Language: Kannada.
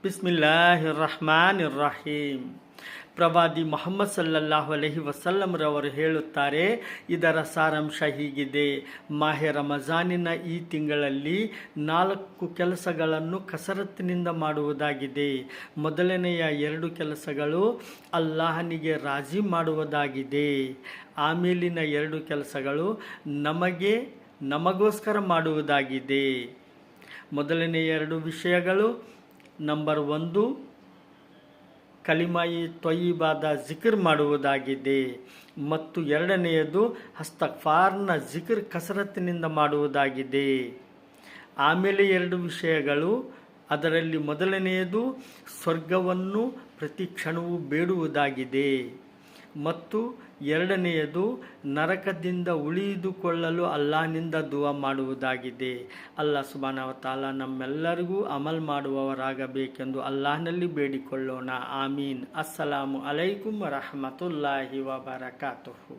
ಬಿಸ್ಮಿಲ್ಲಾಹಿರ್ ರಹ್ಮಾನಿರ್ ರಹೀಮ್. ಪ್ರವಾದಿ ಮುಹಮ್ಮದ್ ಸಲ್ಲಲ್ಲಾಹು ಅಲೈಹಿ ವಸಲ್ಲಂರವರು ಹೇಳುತ್ತಾರೆ, ಇದರ ಸಾರಾಂಶ ಹೀಗಿದೆ: ಮಾಹೆ ರಮಜಾನಿನ ಈ ತಿಂಗಳಲ್ಲಿ 4 ಕೆಲಸಗಳನ್ನು ಕಸರತ್ತಿನಿಂದ ಮಾಡುವುದಾಗಿದೆ. ಮೊದಲನೆಯ 2 ಕೆಲಸಗಳು ಅಲ್ಲಾಹನಿಗೆ ರಾಜಿ ಮಾಡುವುದಾಗಿದೆ. ಆಮೇಲಿನ 2 ಕೆಲಸಗಳು ನಮಗೋಸ್ಕರ ಮಾಡುವುದಾಗಿದೆ. ಮೊದಲನೆಯ 2 ವಿಷಯಗಳು: ನಂಬರ್ 1, ಕಲಿಮಾಯಿ ತೊಯ್ಯಿಬಾದ ಜಿಕ್ರ್ ಮಾಡುವುದಾಗಿದೆ ಮತ್ತು ಎರಡನೆಯದು ಅಸ್ತಗ್ಫಾರ್ನ ಜಿಕ್ರ್ ಕಸರತ್ತಿನಿಂದ ಮಾಡುವುದಾಗಿದೆ. ಆಮೇಲೆ 2 ವಿಷಯಗಳು, ಅದರಲ್ಲಿ ಮೊದಲನೆಯದು ಸ್ವರ್ಗವನ್ನು ಪ್ರತಿ ಕ್ಷಣವೂ ಬೇಡುವುದಾಗಿದೆ ಮತ್ತು ಎರಡನೆಯದು ನರಕದಿಂದ ಉಳಿದುಕೊಳ್ಳಲು ಅಲ್ಲಾಹನಿಂದ ದುವಾ ಮಾಡುವುದಾಗಿದೆ. ಅಲ್ಲಾಹ್ ಸುಬ್ಹಾನಹು ವ ತಆಲಾ ನಮ್ಮೆಲ್ಲರಿಗೂ ಅಮಲ್ ಮಾಡುವವರಾಗಬೇಕೆಂದು ಅಲ್ಲಾಹನಲ್ಲಿ ಬೇಡಿಕೊಳ್ಳೋಣ. ಆಮೀನ್. ಅಸ್ಸಲಾಮು ಅಲೈಕುಂ ವರಹಮತುಲ್ಲಾಹಿ ವಬರಕಾತುಹು.